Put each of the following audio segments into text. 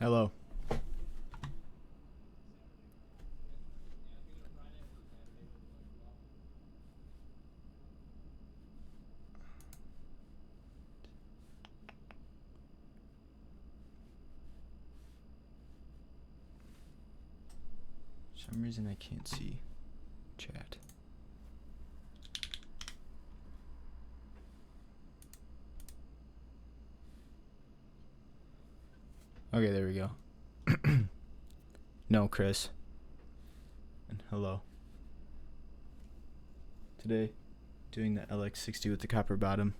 Hello. For some reason I can't see chat. Okay, there we go. No, Chris. And hello. Today, doing the LX60 with the copper bottom.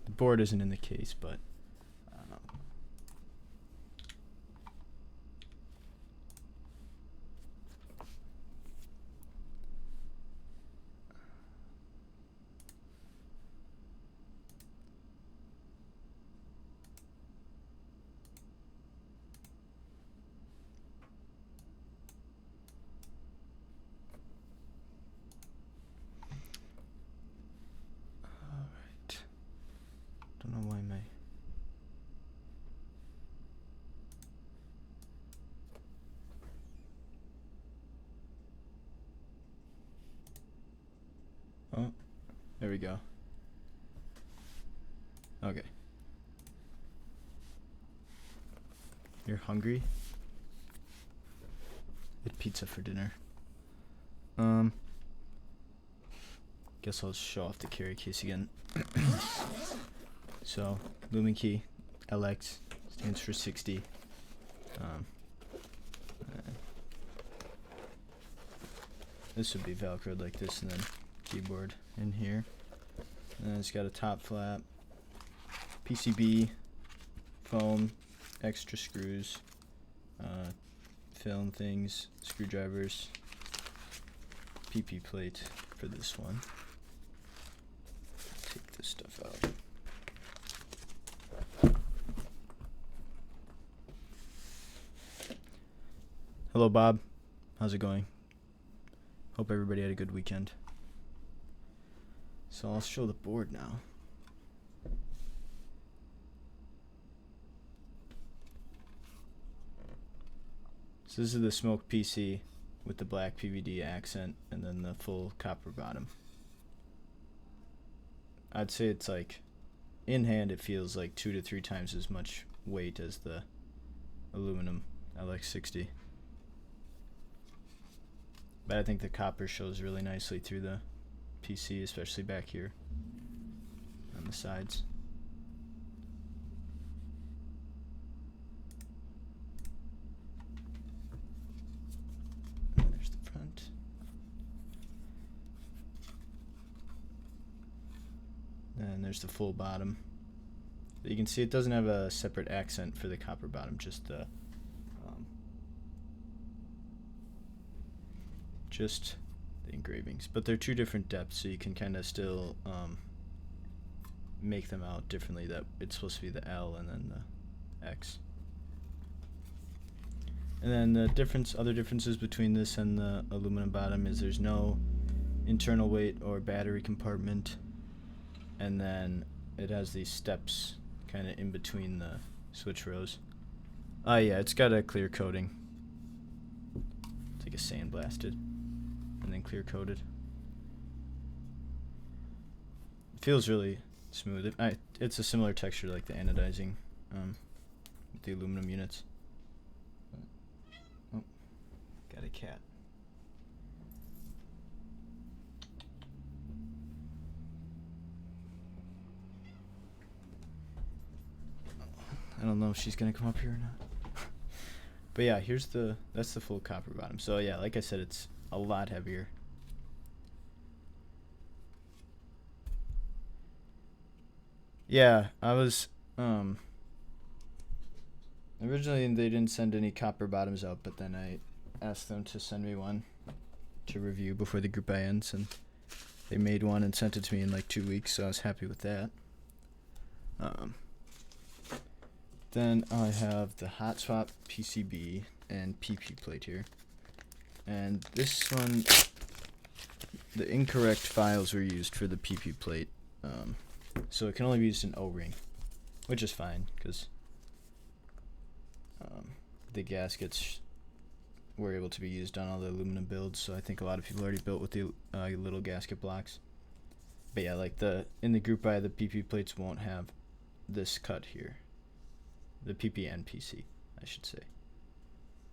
The board isn't in the case, but alright. Don't know why my oh, there we go. Okay. You're hungry? Get pizza for dinner. Guess I'll show off the carry case again. So, lumen key, LX stands for 60. This would be velcroed like this, and then keyboard in here. And then it's got a top flap, PCB, foam, extra screws, film things, screwdrivers, PP plate for this one. Take this stuff out. Hello, Bob. How's it going? Hope everybody had a good weekend. So I'll show the board now. So this is the smoked PC with the black PVD accent and then the full copper bottom. I'd say it's like, in hand it feels like 2 to 3 times as much weight as the aluminum LX60. But I think the copper shows really nicely through the PC, especially back here on the sides. And there's the front. And there's the full bottom. You can see it doesn't have a separate accent for the copper bottom, just the engravings, but they're 2 different depths, so you can kind of still make them out differently. That it's supposed to be the L and then the X. And then the other differences between this and the aluminum bottom is there's no internal weight or battery compartment, and then it has these steps kind of in between the switch rows. Yeah, it's got a clear coating. It's like a sandblasted and then clear coated. It feels really smooth. It's a similar texture like the anodizing with the aluminum units. Oh, got a cat. I don't know if she's gonna come up here or not. But yeah, that's the full copper bottom. So yeah, like I said, it's a lot heavier. Yeah, I was originally they didn't send any copper bottoms out, but then I asked them to send me one to review before the group buy ends, and they made one and sent it to me in like 2 weeks, so I was happy with that. Then I have the hot swap PCB and PP plate here. And this one the incorrect files were used for the PP plate, so it can only be used in O-ring, which is fine because the gaskets were able to be used on all the aluminum builds. So I think a lot of people already built with the little gasket blocks. But yeah, like in the group buy, the PP plates won't have this cut here. The PP and PC, I should say.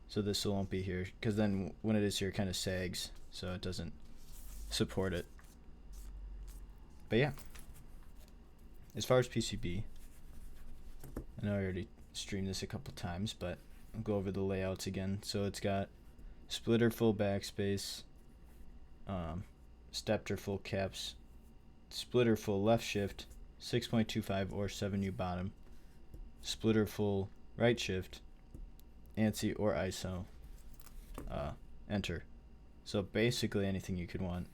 So this won't be here, because then when it is here, it kind of sags, so it doesn't support it. But yeah, as far as PCB, I know I already streamed this a couple times, but I'll go over the layouts again. So it's got splitter full backspace, stepper full caps, splitter full left shift, 6.25 or 7U bottom, splitter full right shift, ANSI or ISO, enter. So basically anything you could want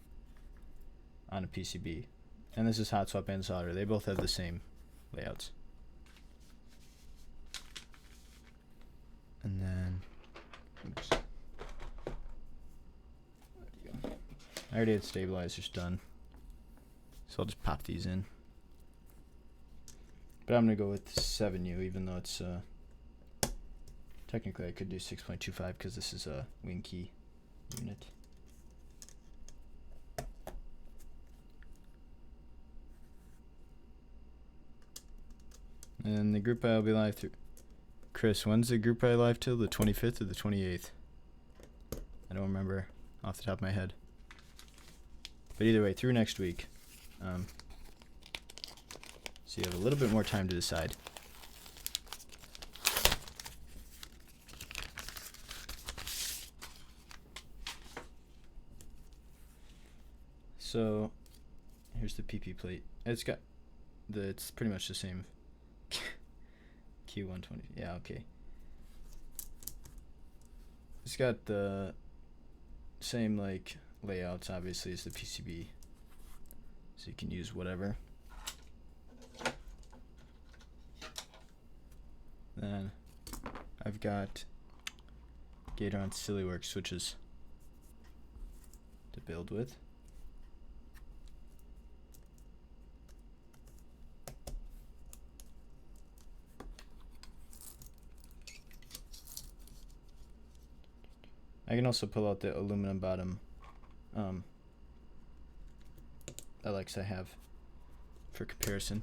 on a PCB. And this is hot swap and solder. They both have the same layouts. And then, oops. I already had stabilizers done, so I'll just pop these in. But I'm gonna go with 7U, even though it's technically I could do 6.25 because this is a wing key unit. And the group buy will be live through. Chris, when's the group buy live till? The 25th or the 28th? I don't remember off the top of my head. But either way, through next week. So you have a little bit more time to decide. So here's the PP plate. It's pretty much the same. Q120. Yeah, okay. It's got the same like layouts obviously as the PCB. So you can use whatever. Then I've got Gateron Slay switches to build with. I can also pull out the aluminum bottom LX I have for comparison.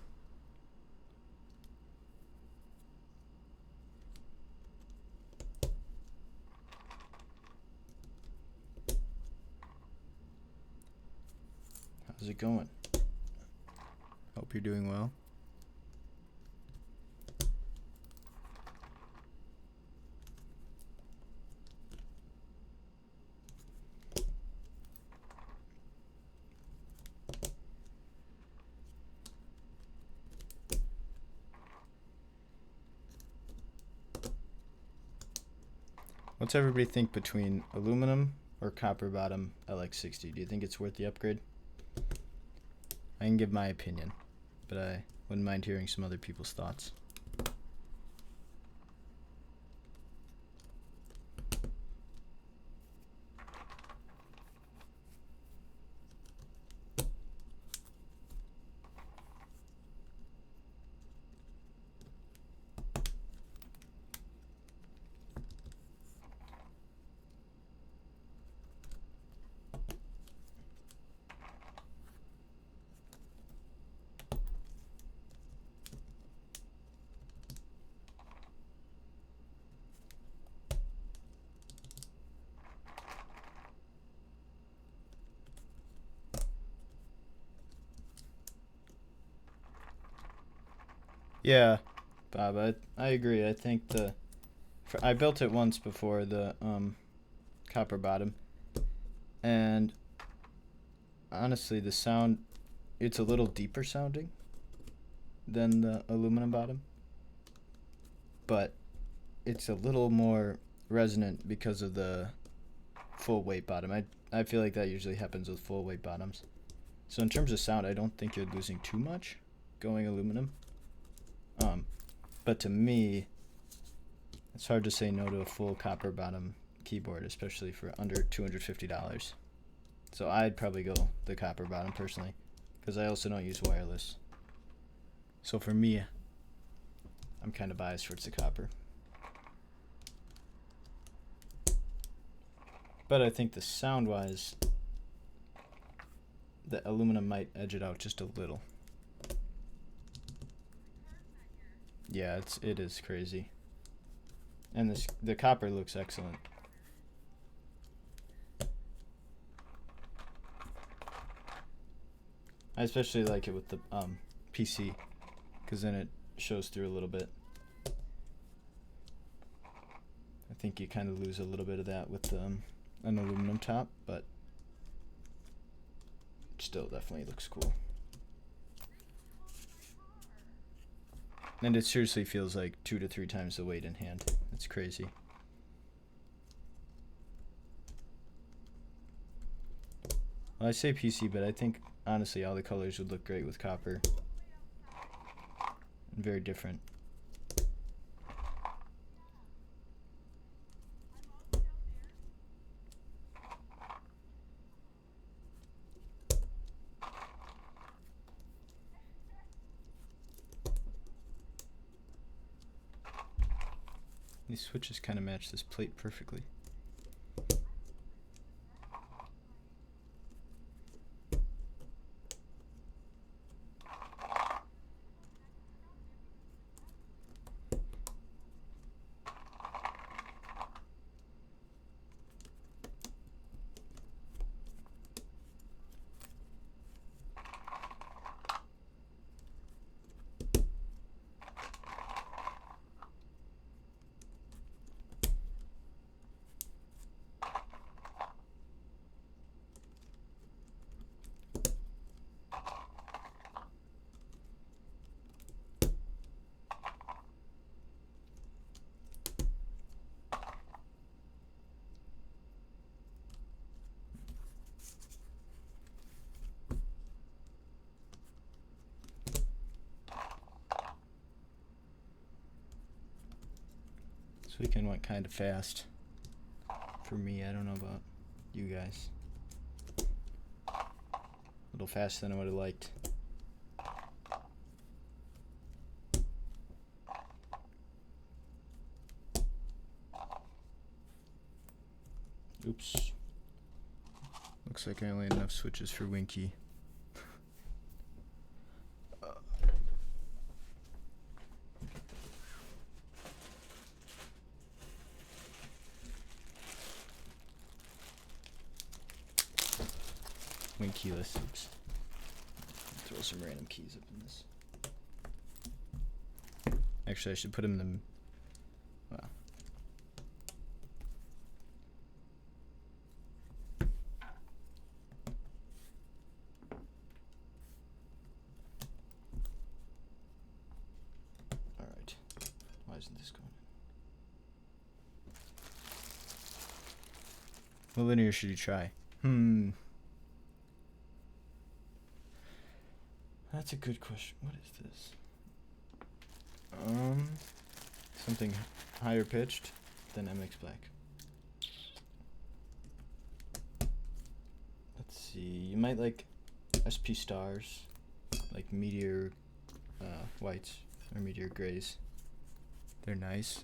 How's it going? Hope you're doing well. What's everybody think between aluminum or copper bottom LX60? Do you think it's worth the upgrade? I can give my opinion, but I wouldn't mind hearing some other people's thoughts. Yeah, Bob, I agree. I think I built it once before, the copper bottom, and honestly the sound, it's a little deeper sounding than the aluminum bottom, but it's a little more resonant because of the full weight bottom. I feel like that usually happens with full weight bottoms. So in terms of sound, I don't think you're losing too much going aluminum. But to me, it's hard to say no to a full copper bottom keyboard, especially for under $250. So I'd probably go the copper bottom personally, because I also don't use wireless. So for me, I'm kind of biased towards the copper. But I think the sound-wise, the aluminum might edge it out just a little. Yeah, it is crazy. And the copper looks excellent. I especially like it with the PC, because then it shows through a little bit. I think you kind of lose a little bit of that with an aluminum top, but still definitely looks cool. And it seriously feels like 2 to 3 times the weight in hand. It's crazy. Well, I say PC, but I think honestly all the colors would look great with copper. And very different. These switches kind of match this plate perfectly. This weekend went kind of fast for me. I don't know about you guys. A little faster than I would have liked. Oops. Looks like I only had enough switches for Winky. Keyless. Oops. Throw some random keys up in this. Actually, I should put them in the. Wow. All right. Why isn't this going in? What linear should you try? That's a good question. What is this? Something higher pitched than MX Black. Let's see. You might like SP stars, like meteor whites or meteor grays. They're nice.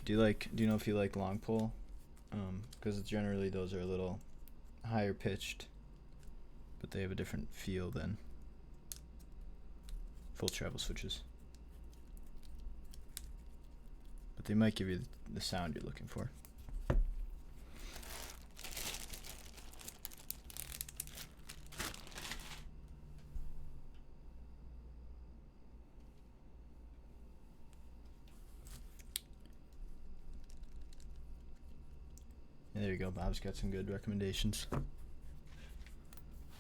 Do you know if you like long pull? Because generally those are a little higher pitched, but they have a different feel than full travel switches. But they might give you the sound you're looking for. And there you go, Bob's got some good recommendations.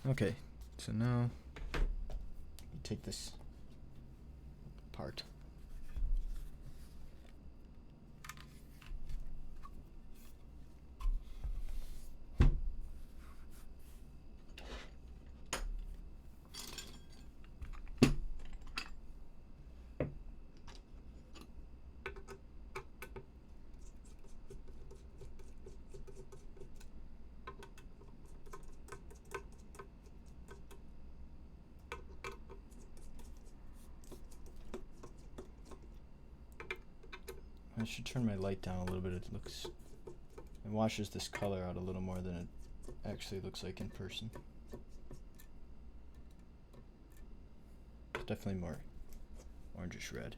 Okay, so now you take this apart. I should turn my light down a little bit. It washes this color out a little more than it actually looks like in person. It's definitely more orangish red.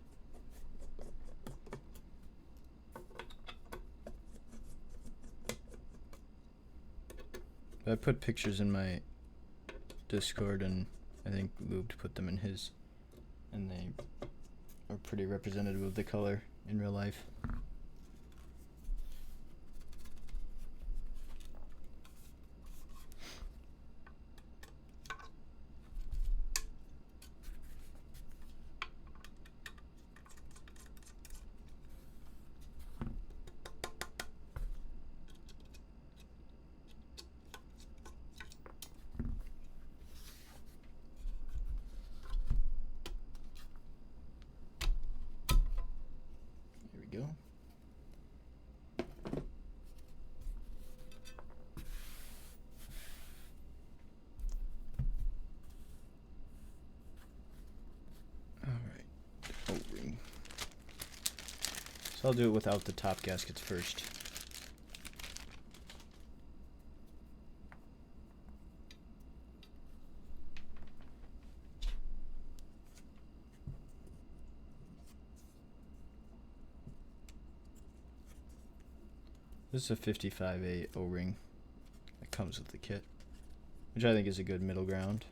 I put pictures in my Discord, and I think Lubed put them in his, and they are pretty representative of the color in real life. Go. All right, O-ring. So I'll do it without the top gaskets first. This is a 55A O-ring that comes with the kit, which I think is a good middle ground.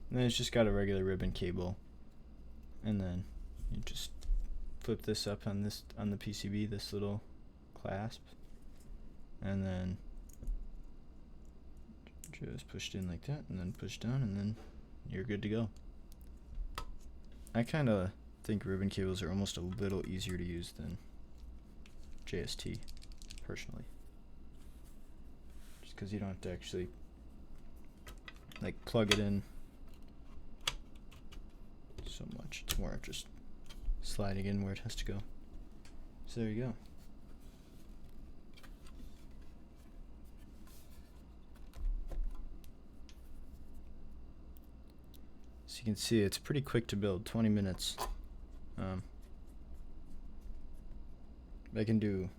And then it's just got a regular ribbon cable, and then you just flip this up on the PCB, this little clasp, and then just push it in like that, and then push down, and then you're good to go. I kind of think ribbon cables are almost a little easier to use than JST, personally, just because you don't have to actually like plug it in so much. It's more just sliding in where it has to go. So there you go. So you can see it's pretty quick to build, 20 minutes. I can do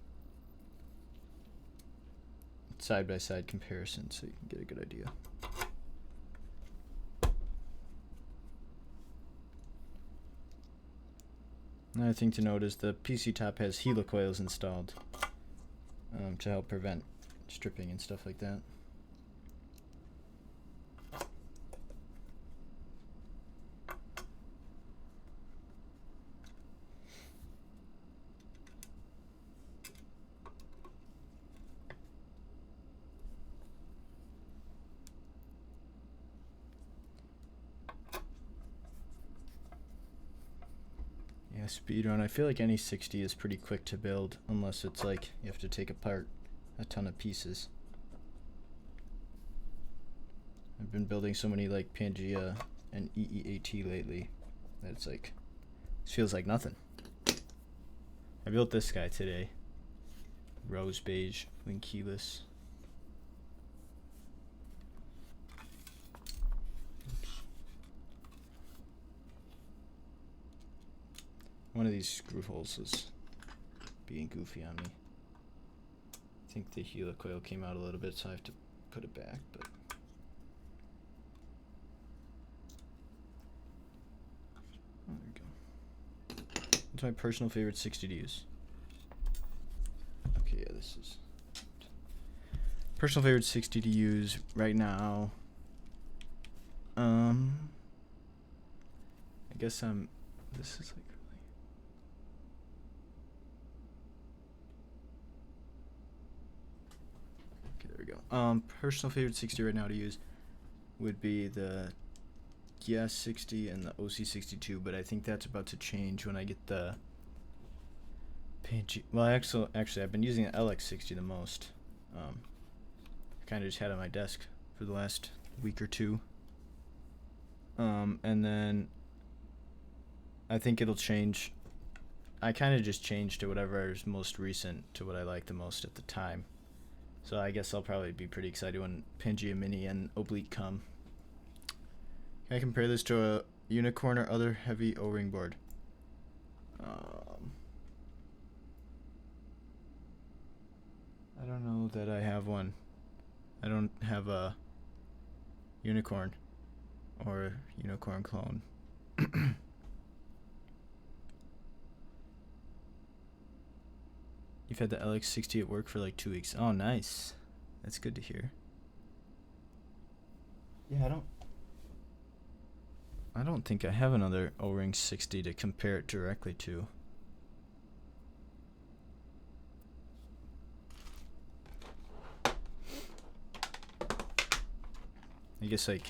side-by-side comparison so you can get a good idea. Another thing to note is the PC top has helicoils installed to help prevent stripping and stuff like that. Speedrun. I feel like any 60 is pretty quick to build, unless it's like you have to take apart a ton of pieces. I've been building so many like Pangea and EEAT lately that it's like, this feels like nothing. I built this guy today, rose beige, link keyless. One of these screw holes is being goofy on me. I think the helicoil came out a little bit, so I have to put it back, but oh, there we go. It's my personal favorite 60 to use. Okay, yeah, this is personal favorite 60 to use right now. I guess this is like personal favorite 60 right now to use would be the GS60 and the OC62, but I think that's about to change when I get the Pangea. Well, actually, I've been using the LX60 the most. I kind of just had it on my desk for the last week or two. And then I think it'll change. I kind of just changed to whatever is most recent to what I like the most at the time. So I guess I'll probably be pretty excited when Pangea Mini and Oblique come. Can I compare this to unicorn or other heavy O-ring board. I don't know that I have one. I don't have a unicorn or unicorn clone. You've had the LX60 at work for like 2 weeks. Oh, nice. That's good to hear. Yeah, I don't think I have another O-ring 60 to compare it directly to. I guess like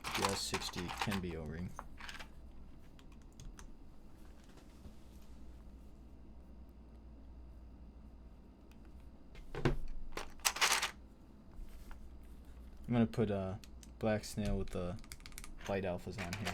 the S60 can be O-ring. I'm gonna put a Black Snail with the light alphas on here.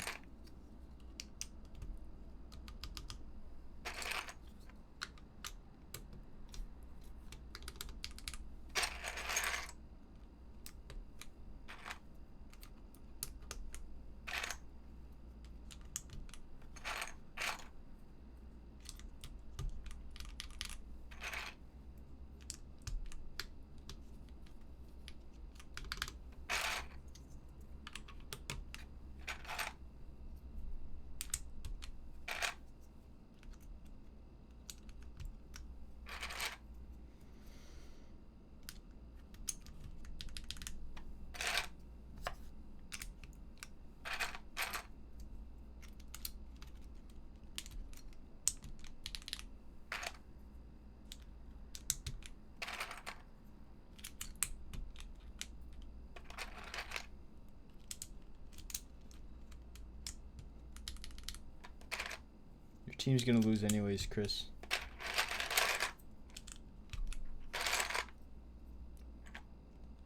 Team's gonna lose anyways, Chris.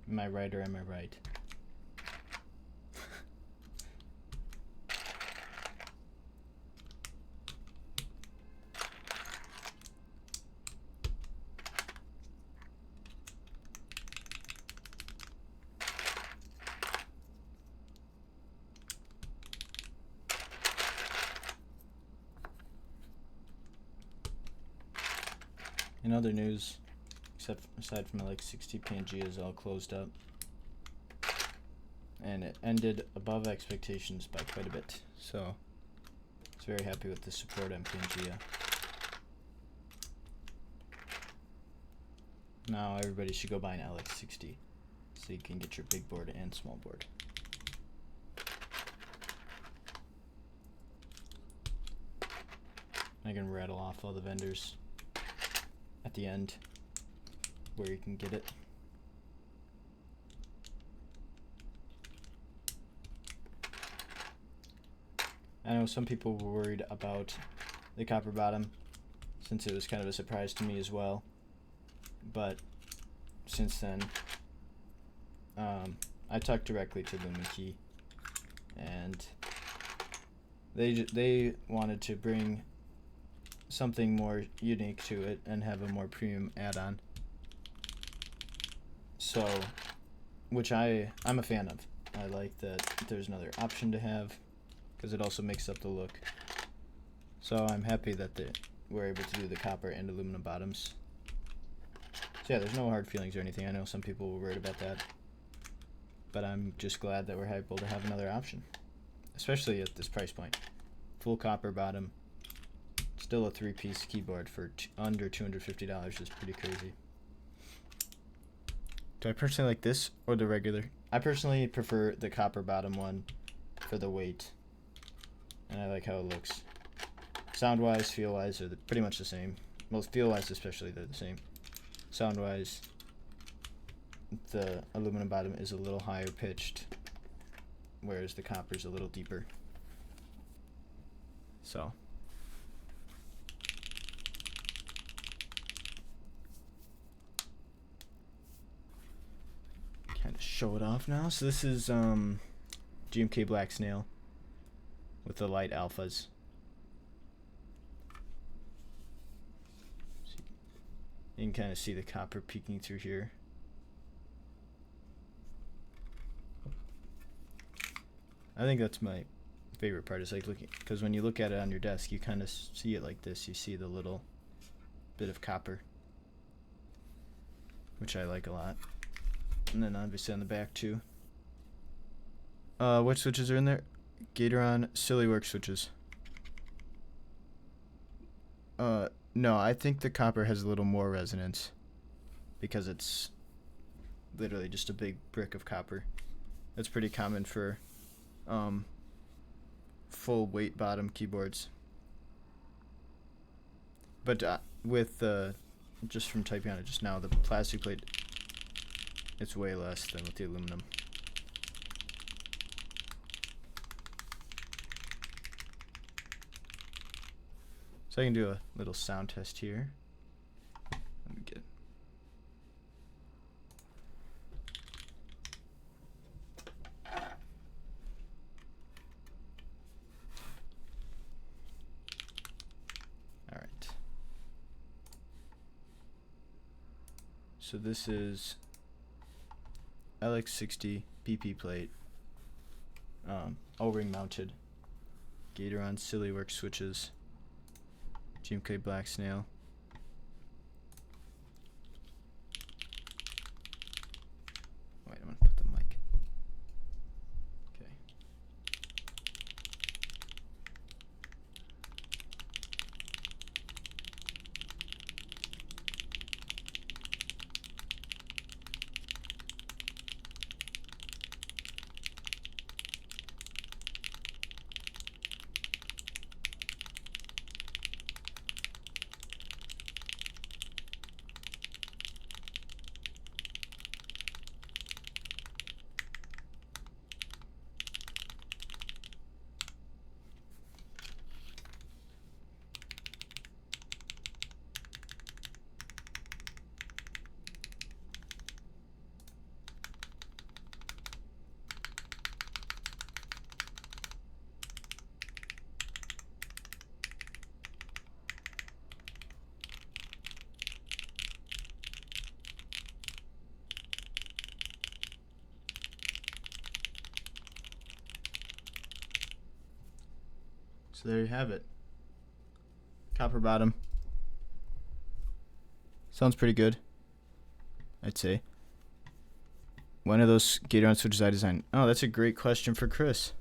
Am I right or am I right? In other news, aside from LX60, Pangea is all closed up. And it ended above expectations by quite a bit. So, I was very happy with the support on Pangea. Now everybody should go buy an LX60 so you can get your big board and small board. I can rattle off all the vendors at the end where you can get it. I know some people were worried about the copper bottom since it was kind of a surprise to me as well, but since then I talked directly to LumenKey and they wanted to bring something more unique to it and have a more premium add-on. So, which I'm a fan of. I like that there's another option to have because it also makes up the look. So I'm happy that we're able to do the copper and aluminum bottoms. So yeah, there's no hard feelings or anything. I know some people were worried about that, but I'm just glad that we're able to have another option, especially at this price point. Full copper bottom. Still a 3-piece keyboard for under $250 is pretty crazy. Do I personally like this or the regular? I personally prefer the copper bottom one for the weight, and I like how it looks. Sound-wise, feel-wise, are pretty much the same. Well, feel-wise especially, they're the same. Sound-wise, the aluminum bottom is a little higher pitched, whereas the copper is a little deeper. So. Kind of show it off now. So this is GMK Black Snail with the light alphas. You can kind of see the copper peeking through here. I think that's my favorite part, is like looking, because when you look at it on your desk, you kind of see it like this. You see the little bit of copper, which I like a lot. And then obviously on the back too. What switches are in there? Gateron Slay switches. No, I think the copper has a little more resonance because it's literally just a big brick of copper. That's pretty common for full weight bottom keyboards. But with just from typing on it just now, the plastic plate, it's way less than with the aluminum. So I can do a little sound test here. Let me get. All right. So this is LX60 PP plate, O-ring mounted, Gateron Slay switches, GMK Black Snail. Wait, I'm gonna put the mic. Okay. So there you have it. Copper bottom. Sounds pretty good, I'd say. When are those Gateron switches I designed? Oh, that's a great question for Chris.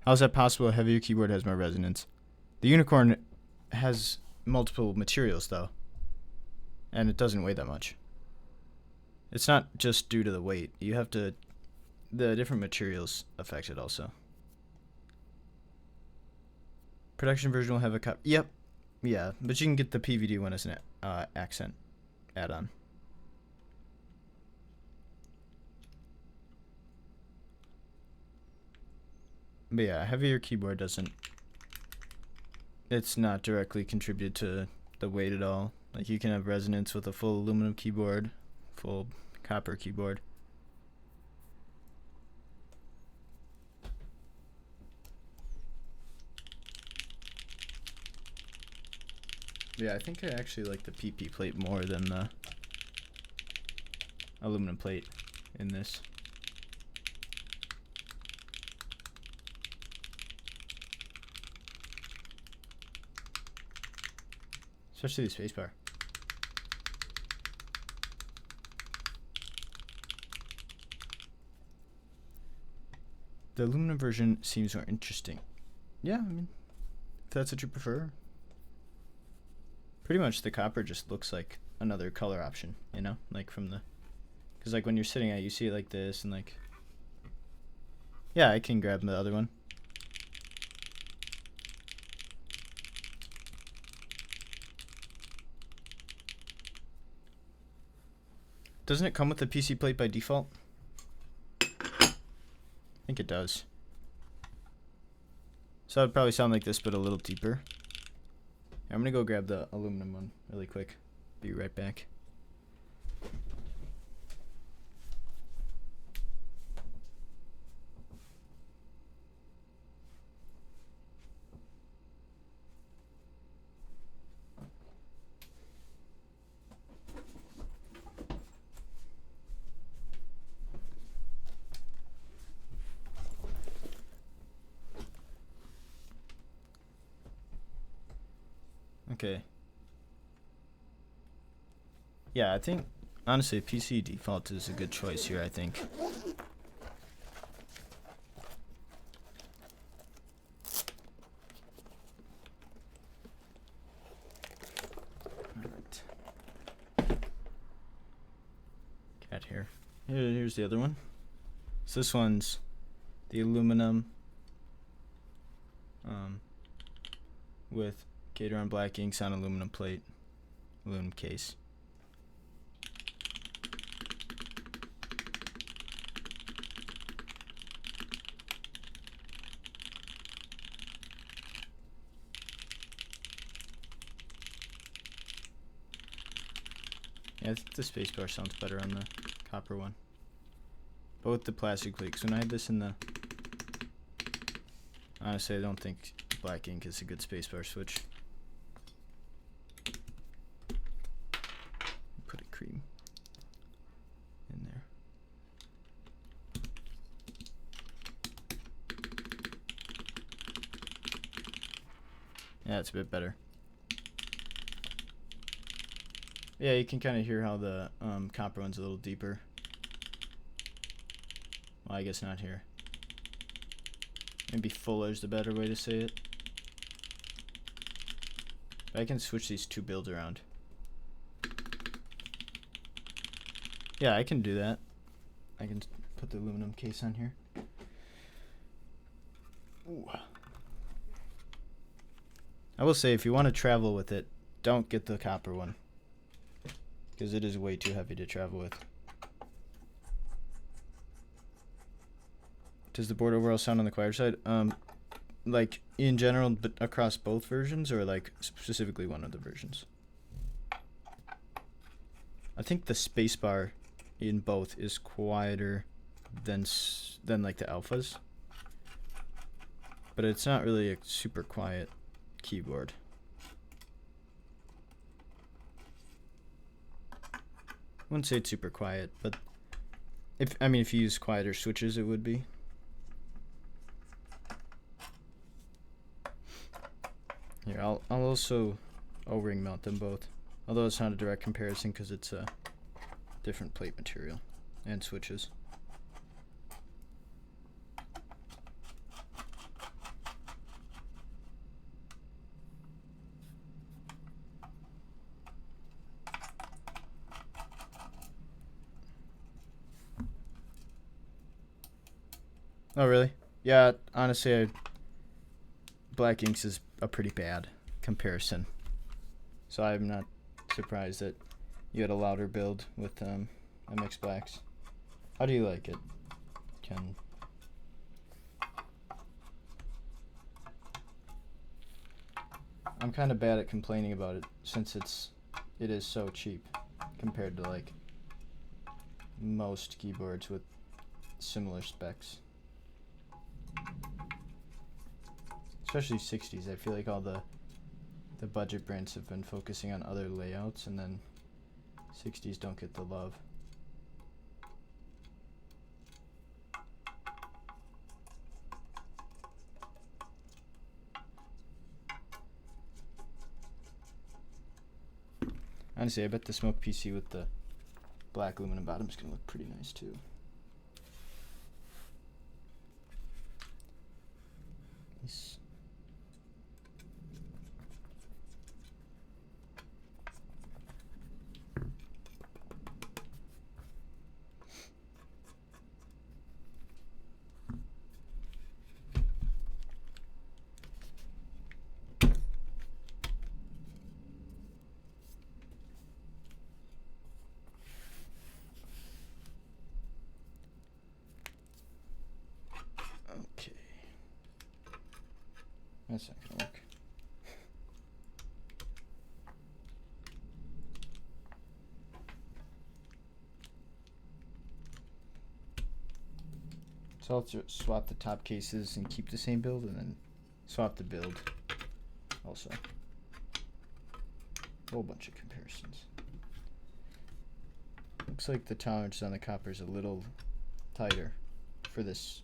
How is that possible? A heavier keyboard has more resonance. The Unicorn has multiple materials, though, and it doesn't weigh that much. It's not just due to the weight. You have to... The different materials affect it also. Production version will have a copper... Yep. Yeah, but you can get the PVD one as an accent add-on. But yeah, a heavier keyboard doesn't... It's not directly contributed to the weight at all. Like, you can have resonance with a full aluminum keyboard, full copper keyboard. Yeah, I think I actually like the PP plate more than the aluminum plate in this. Especially the spacebar. The aluminum version seems more interesting. Yeah, I mean, if that's what you prefer. Pretty much the copper just looks like another color option, you know? Like from the... Because like when you're sitting at it, you see it like this and like... Yeah, I can grab the other one. Doesn't it come with the PC plate by default? I think it does. So it would probably sound like this, but a little deeper. I'm gonna go grab the aluminum one really quick. Be right back. Okay. Yeah, I think, honestly, PC default is a good choice here, I think. Alright. Cat here. Here's the other one. So this one's the aluminum with Gateron Black inks on aluminum plate, aluminum case. Yeah, I think the spacebar sounds better on the copper one. But with the plastic plate, 'cause when I had this in the... Honestly, I don't think black ink is a good spacebar switch. Put a cream in there. Yeah, it's a bit better. Yeah, you can kind of hear how the copper one's a little deeper. Well, I guess not here. Maybe fuller is the better way to say it. But I can switch these two builds around. Yeah, I can do that. I can put the aluminum case on here. Ooh. I will say, if you want to travel with it, don't get the copper one, because it is way too heavy to travel with. Does the board overall sound on the quieter side? Like in general, but across both versions, or like specifically one of the versions? I think the spacebar in both is quieter than like the alphas, but it's not really a super quiet keyboard. I wouldn't say it's super quiet, but if you use quieter switches, it would be. Here, I'll also O-ring mount them both, although it's not a direct comparison because it's a different plate material and switches. Oh really? Yeah, honestly, Black Inks is a pretty bad comparison, so I'm not surprised that you had a louder build with MX Blacks. How do you like it, Ken? I'm kind of bad at complaining about it since it is so cheap compared to like most keyboards with similar specs. Especially 60s. I feel like all the budget brands have been focusing on other layouts, and then 60s don't get the love. Honestly, I bet the Smoke PC with the black aluminum bottom is going to look pretty nice too. Nice. Okay. That's not gonna work. So I'll swap the top cases and keep the same build, and then swap the build also. A whole bunch of comparisons. Looks like the tolerance on the copper is a little tighter for this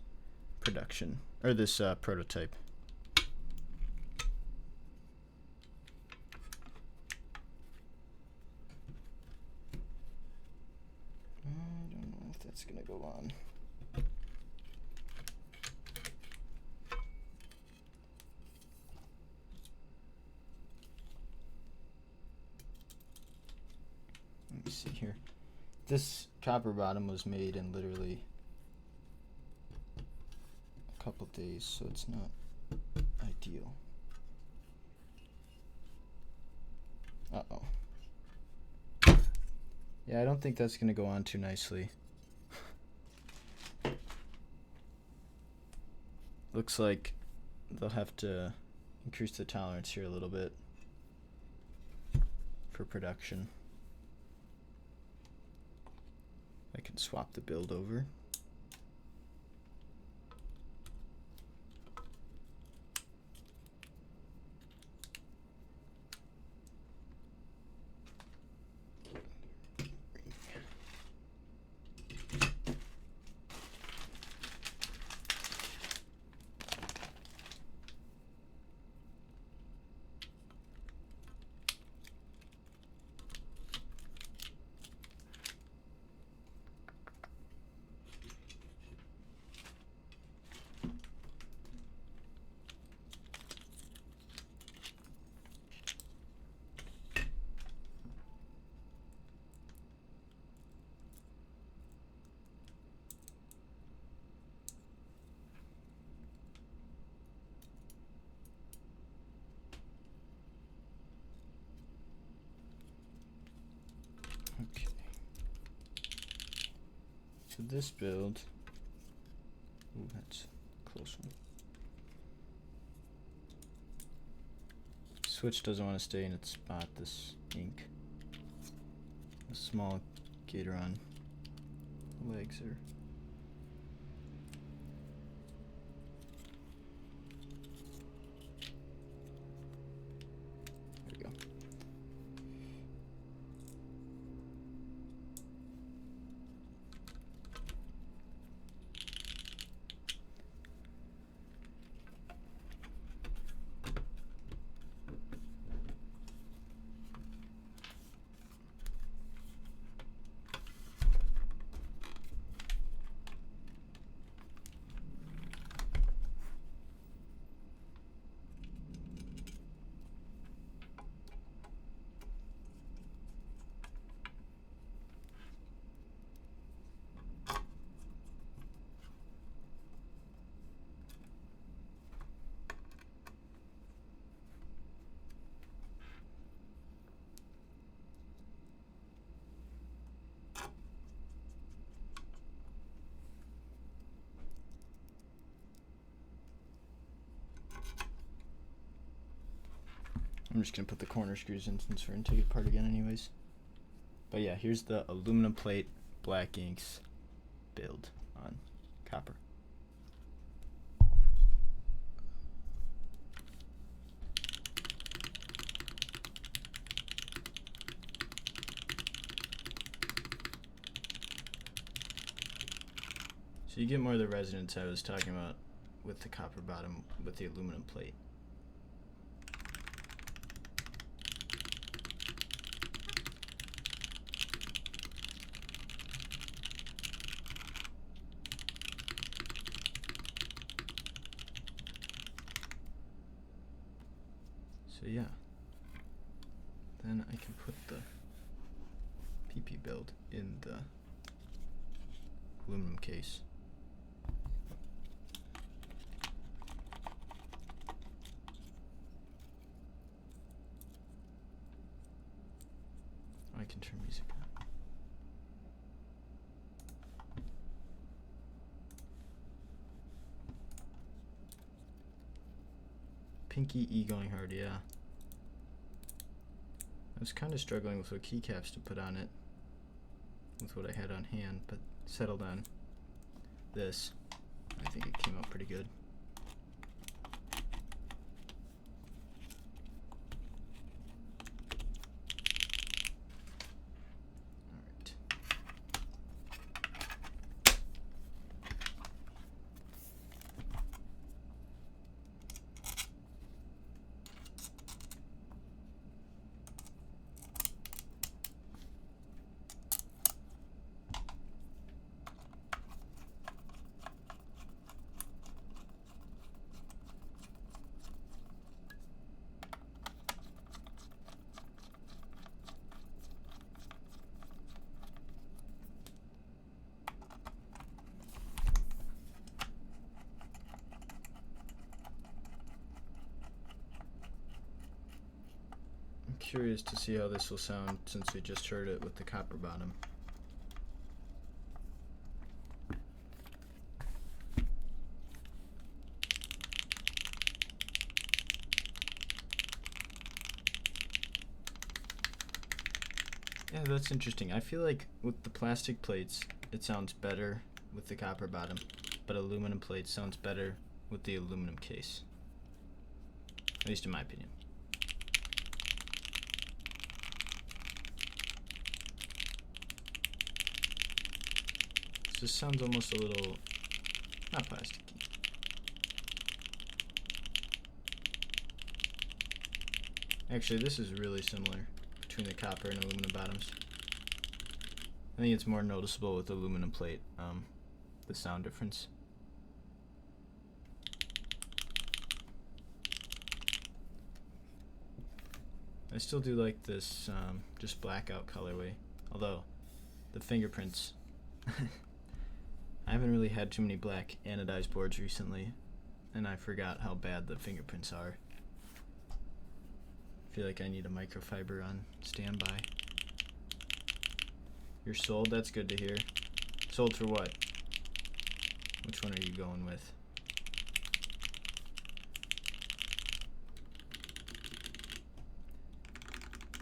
production, or this prototype. that's gonna go on. Let me see here. This copper bottom was made in literally a couple days, so it's not ideal. Uh-oh. Yeah, I don't think that's gonna go on too nicely. Looks like they'll have to increase the tolerance here a little bit for production. I can swap the build over. Okay. So this build, ooh, that's a close one. Switch doesn't want to stay in its spot, this ink. The small Gateron legs are. There we go. I'm just gonna put the corner screws in since we're gonna take it apart again anyways. But yeah, here's the aluminum plate black inks build on copper. So you get more of the resonance I was talking about with the copper bottom with the aluminum plate. So yeah, then I can put the PP build in the aluminum case. I can turn music on. Pinky E going hard, yeah. I was kind of struggling with what keycaps to put on it with what I had on hand, but settled on this. I think it came out pretty good. curious to see how this will sound since we just heard it with the copper bottom. Yeah, that's interesting. I feel like with the plastic plates, it sounds better with the copper bottom, but aluminum plate sounds better with the aluminum case. At least in my opinion. This sounds almost a little, not plasticky. Actually, this is really similar between the copper and aluminum bottoms. I think it's more noticeable with the aluminum plate, the sound difference. I still do like this just blackout colorway, although the fingerprints, I haven't really had too many black anodized boards recently, and I forgot how bad the fingerprints are. I feel like I need a microfiber on standby. You're sold? That's good to hear. Sold for what? Which one are you going with?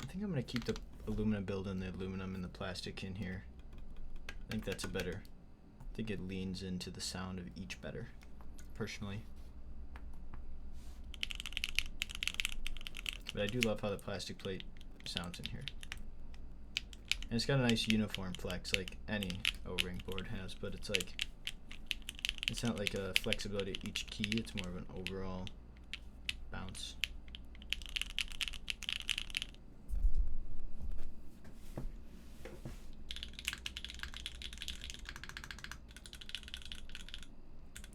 I think I'm going to keep the aluminum build and the aluminum and the plastic in here. I think that's a better. I think it leans into the sound of each better, personally. But I do love how the plastic plate sounds in here. And it's got a nice uniform flex like any O-ring board has, but it's like, it's not like a flexibility at each key, it's more of an overall bounce.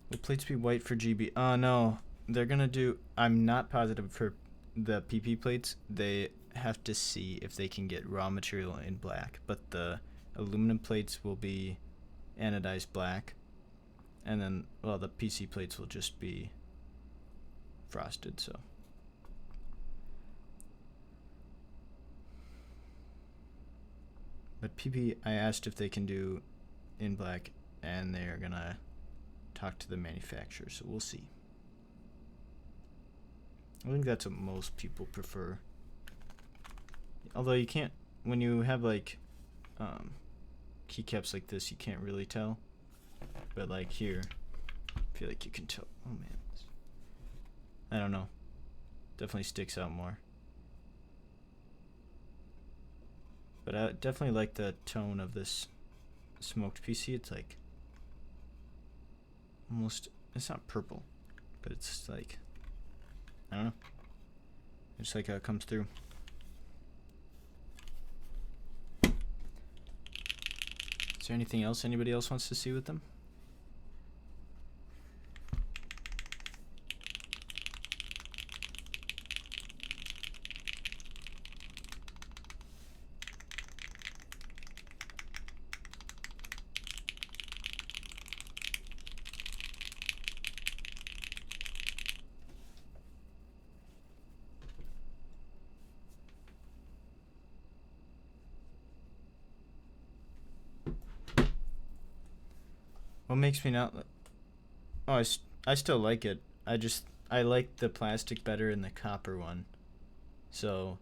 Will plates be white for GB? No, they're gonna do, I'm not positive for the PP plates. They have to see if they can get raw material in black, but the aluminum plates will be anodized black, and then, well, the PC plates will just be frosted. So but PP, I asked if they can do in black, and they are gonna talk to the manufacturer, so we'll see. I think that's what most people prefer. Although you can't, when you have like keycaps like this, you can't really tell. But like here, I feel like you can tell. Oh man, I don't know. Definitely sticks out more. But I definitely like the tone of this smoked PC. It's like almost, it's not purple, but it's like, I don't know. It's like how it comes through. Is there anything else anybody else wants to see with them? What makes me not? Oh, I still like it. I like the plastic better in the copper one, so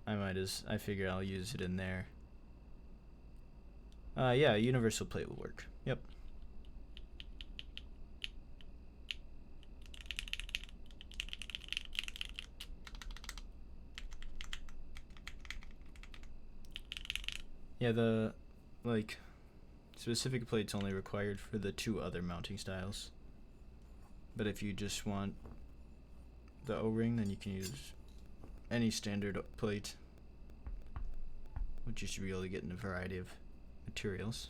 I figure I'll use it in there. Yeah, universal plate will work. Yep. Yeah, the like specific plate's only required for the 2 other mounting styles. But if you just want the O-ring, then you can use any standard plate, which you should be able to get in a variety of materials.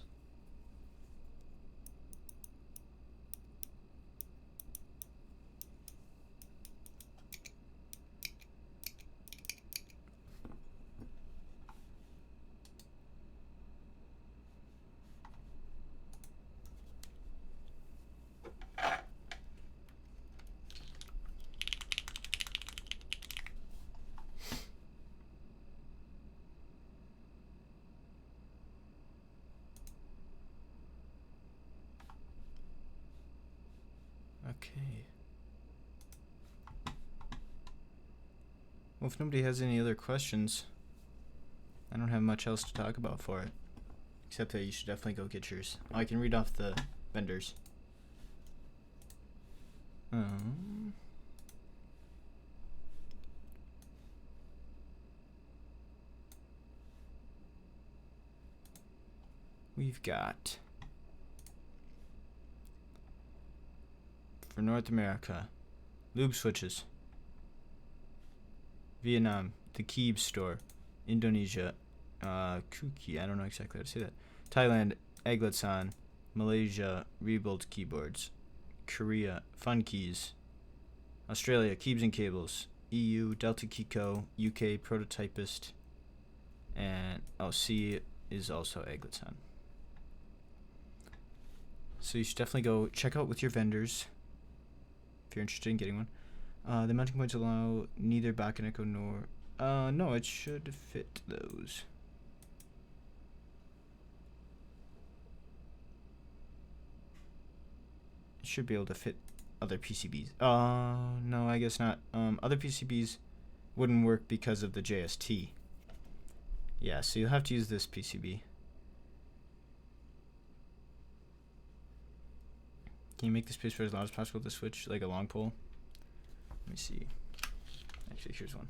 Okay. Well, if nobody has any other questions, I don't have much else to talk about for it. Except that you should definitely go get yours. Oh, I can read off the vendors. We've got, for North America, lube switches. Vietnam, the Keeb store. Indonesia, Kuki, I don't know exactly how to say that. Thailand, Egletsan. Malaysia, Rebuild keyboards. Korea, Fun Keys. Australia, Keebs and Cables. EU, Delta Kiko. UK, Prototypist. And C is also Egletsan. So you should definitely go check out with your vendors if you're interested in getting one. The mounting points allow neither back and echo nor... no, it should fit those. It should be able to fit other PCBs. No, I guess not. Other PCBs wouldn't work because of the JST. Yeah, so you'll have to use this PCB. Can you make the space for as loud as possible to switch, like a long pole? Let me see. Actually, here's one.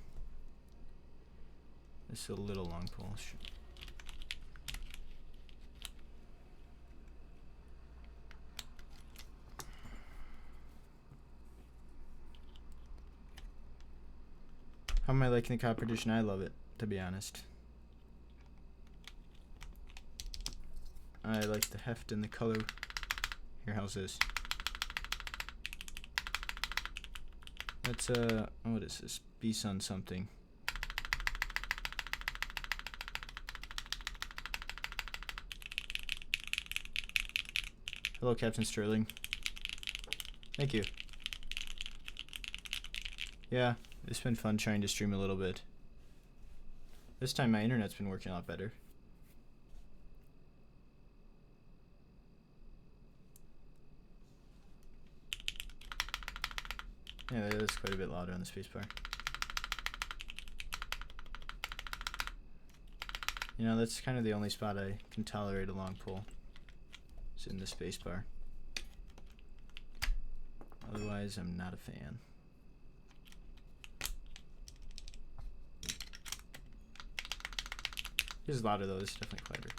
This is a little long pole. How am I liking the copper edition? I love it, to be honest. I like the heft and the color. Here, how's this? That's what is this? B-Sun something. Hello, Captain Sterling. Thank you. Yeah, it's been fun trying to stream a little bit. This time my internet's been working a lot better. Yeah, that is quite a bit louder on the spacebar. You know, that's kind of the only spot I can tolerate a long pull. It's in the spacebar. Otherwise, I'm not a fan. This is louder though, this is definitely quieter.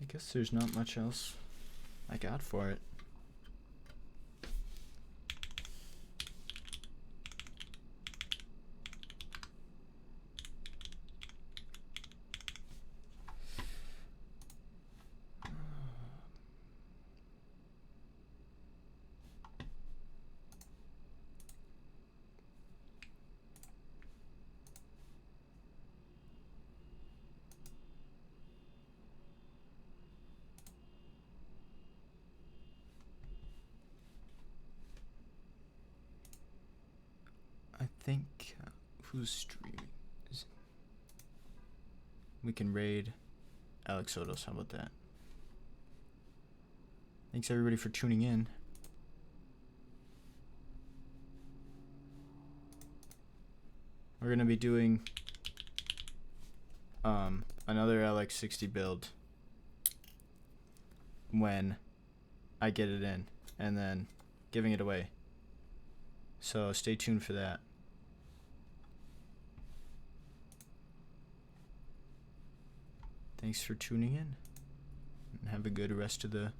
I guess there's not much else I got for it. I think who's streaming? We can raid LX60. How about that? Thanks everybody for tuning in. We're gonna be doing another LX60 build when I get it in, and then giving it away. So stay tuned for that. Thanks for tuning in, and have a good rest of the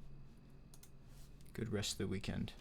weekend.